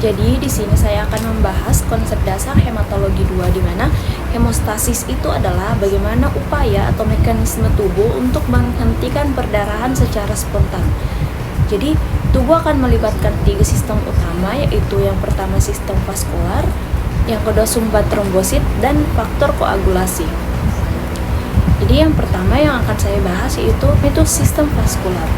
Jadi di sini saya akan membahas konsep dasar hematologi 2, di mana hemostasis itu adalah bagaimana upaya atau mekanisme tubuh untuk menghentikan perdarahan secara spontan. Jadi tubuh akan melibatkan 3 sistem utama, yaitu yang pertama sistem vaskular, yang kedua sumbat trombosit, dan faktor koagulasi. Jadi yang pertama yang akan saya bahas yaitu sistem vaskular.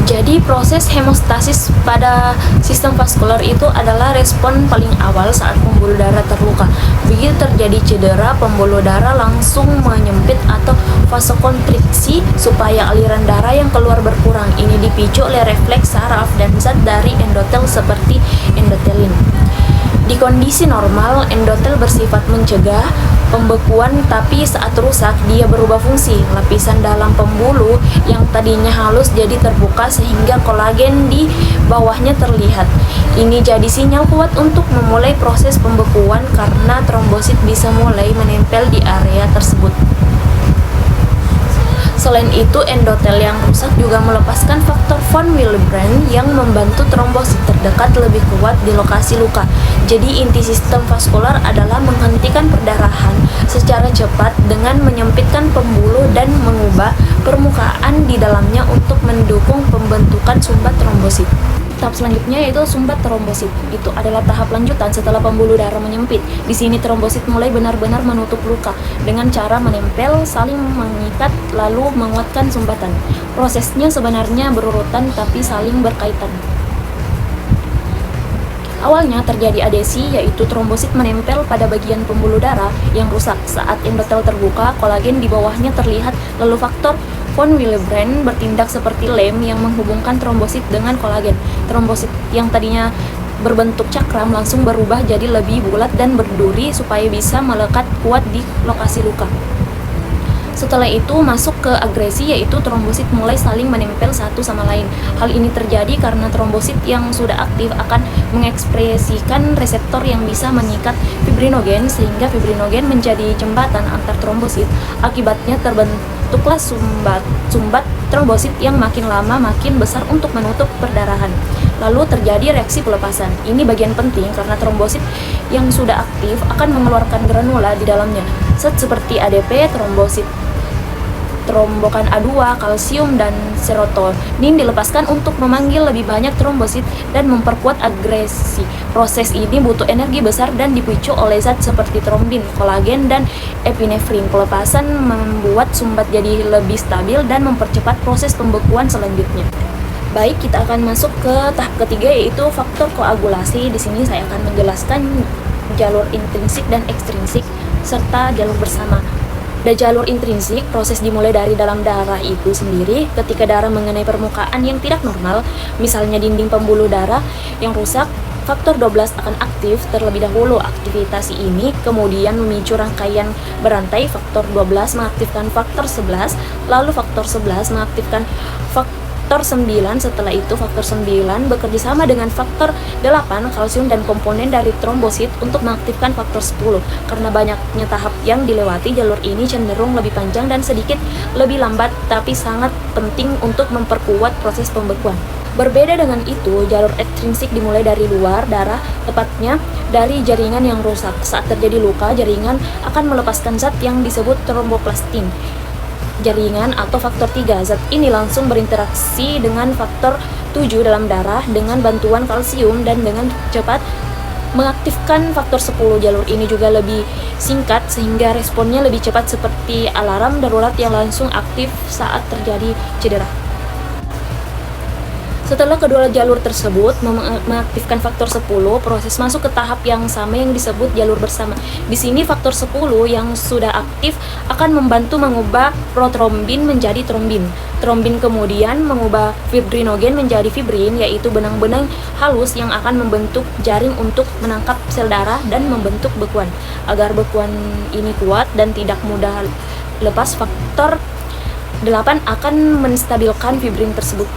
Jadi proses hemostasis pada sistem vaskular itu adalah respon paling awal saat pembuluh darah terluka. Begitu terjadi cedera, pembuluh darah langsung menyempit atau vasokonstriksi supaya aliran darah yang keluar berkurang. Ini dipicu oleh refleks saraf dan zat dari endotel seperti endotelin. Di kondisi normal, endotel bersifat mencegah pembekuan, tapi saat rusak dia berubah fungsi. Lapisan dalam pembuluh yang tadinya halus jadi terbuka sehingga kolagen di bawahnya terlihat. Ini jadi sinyal kuat untuk memulai proses pembekuan karena trombosit bisa mulai menempel di area tersebut. Selain itu, endotel yang rusak juga melepaskan faktor von Willebrand yang membantu trombosit terdekat lebih kuat di lokasi luka. Jadi inti sistem vaskular adalah menghentikan perdarahan secara cepat dengan menyempitkan pembuluh dan mengubah permukaan di dalamnya untuk mendukung pembentukan sumbat trombosit. Tahap selanjutnya yaitu sumbat trombosit. Itu adalah tahap lanjutan setelah pembuluh darah menyempit. Di sini trombosit mulai benar-benar menutup luka dengan cara menempel, saling mengikat, lalu menguatkan sumbatan. Prosesnya sebenarnya berurutan tapi saling berkaitan. Awalnya terjadi adesi, yaitu trombosit menempel pada bagian pembuluh darah yang rusak. Saat endotel terbuka, kolagen di bawahnya terlihat, lalu faktor von Willebrand bertindak seperti lem yang menghubungkan trombosit dengan kolagen. Trombosit yang tadinya berbentuk cakram langsung berubah jadi lebih bulat dan berduri supaya bisa melekat kuat di lokasi luka. Setelah itu masuk ke agresi, yaitu trombosit mulai saling menempel satu sama lain. Hal ini terjadi karena trombosit yang sudah aktif akan mengekspresikan reseptor yang bisa mengikat fibrinogen, sehingga fibrinogen menjadi jembatan antar trombosit. Akibatnya terbentuklah sumbat trombosit yang makin lama makin besar untuk menutup perdarahan. Lalu terjadi reaksi pelepasan. Ini bagian penting karena trombosit yang sudah aktif akan mengeluarkan granula di dalamnya, seperti ADP, trombokan A2, kalsium, dan serotonin dilepaskan untuk memanggil lebih banyak trombosit dan memperkuat agresi. Proses ini butuh energi besar dan dipicu oleh zat seperti trombin, kolagen, dan epinefrin. Pelepasan membuat sumbat jadi lebih stabil dan mempercepat proses pembekuan selanjutnya. Baik, kita akan masuk ke tahap ketiga, yaitu faktor koagulasi. Di sini saya akan menjelaskan jalur intrinsik dan ekstrinsik serta jalur bersama. Pada jalur intrinsik, proses dimulai dari dalam darah itu sendiri. Ketika darah mengenai permukaan yang tidak normal, misalnya dinding pembuluh darah yang rusak, faktor 12 akan aktif terlebih dahulu. Aktivitas ini kemudian memicu rangkaian berantai. Faktor 12 mengaktifkan faktor 11, lalu faktor 11 mengaktifkan faktor 9. Setelah itu faktor 9 bekerja sama dengan faktor 8, kalsium, dan komponen dari trombosit untuk mengaktifkan faktor 10. Karena banyaknya tahap yang dilewati, jalur ini cenderung lebih panjang dan sedikit lebih lambat, tapi sangat penting untuk memperkuat proses pembekuan. Berbeda dengan itu, jalur ekstrinsik dimulai dari luar darah, tepatnya dari jaringan yang rusak. Saat terjadi luka, jaringan akan melepaskan zat yang disebut tromboplastin. Jaringan atau faktor 3. Zat ini langsung berinteraksi dengan faktor 7 dalam darah dengan bantuan kalsium dan dengan cepat mengaktifkan faktor 10. Jalur ini juga lebih singkat sehingga responnya lebih cepat, seperti alarm darurat yang langsung aktif saat terjadi cedera. Setelah kedua jalur tersebut mengaktifkan faktor 10, proses masuk ke tahap yang sama yang disebut jalur bersama. Di sini faktor 10 yang sudah aktif akan membantu mengubah protrombin menjadi trombin. Trombin kemudian mengubah fibrinogen menjadi fibrin, yaitu benang-benang halus yang akan membentuk jaring untuk menangkap sel darah dan membentuk bekuan. Agar bekuan ini kuat dan tidak mudah lepas, faktor 8 akan menstabilkan fibrin tersebut.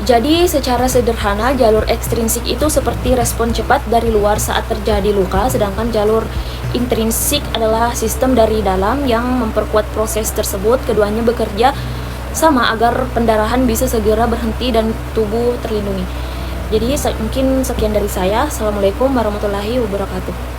Jadi secara sederhana, jalur ekstrinsik itu seperti respon cepat dari luar saat terjadi luka, sedangkan jalur intrinsik adalah sistem dari dalam yang memperkuat proses tersebut. Keduanya bekerja sama agar pendarahan bisa segera berhenti dan tubuh terlindungi. Jadi mungkin sekian dari saya. Assalamualaikum warahmatullahi wabarakatuh.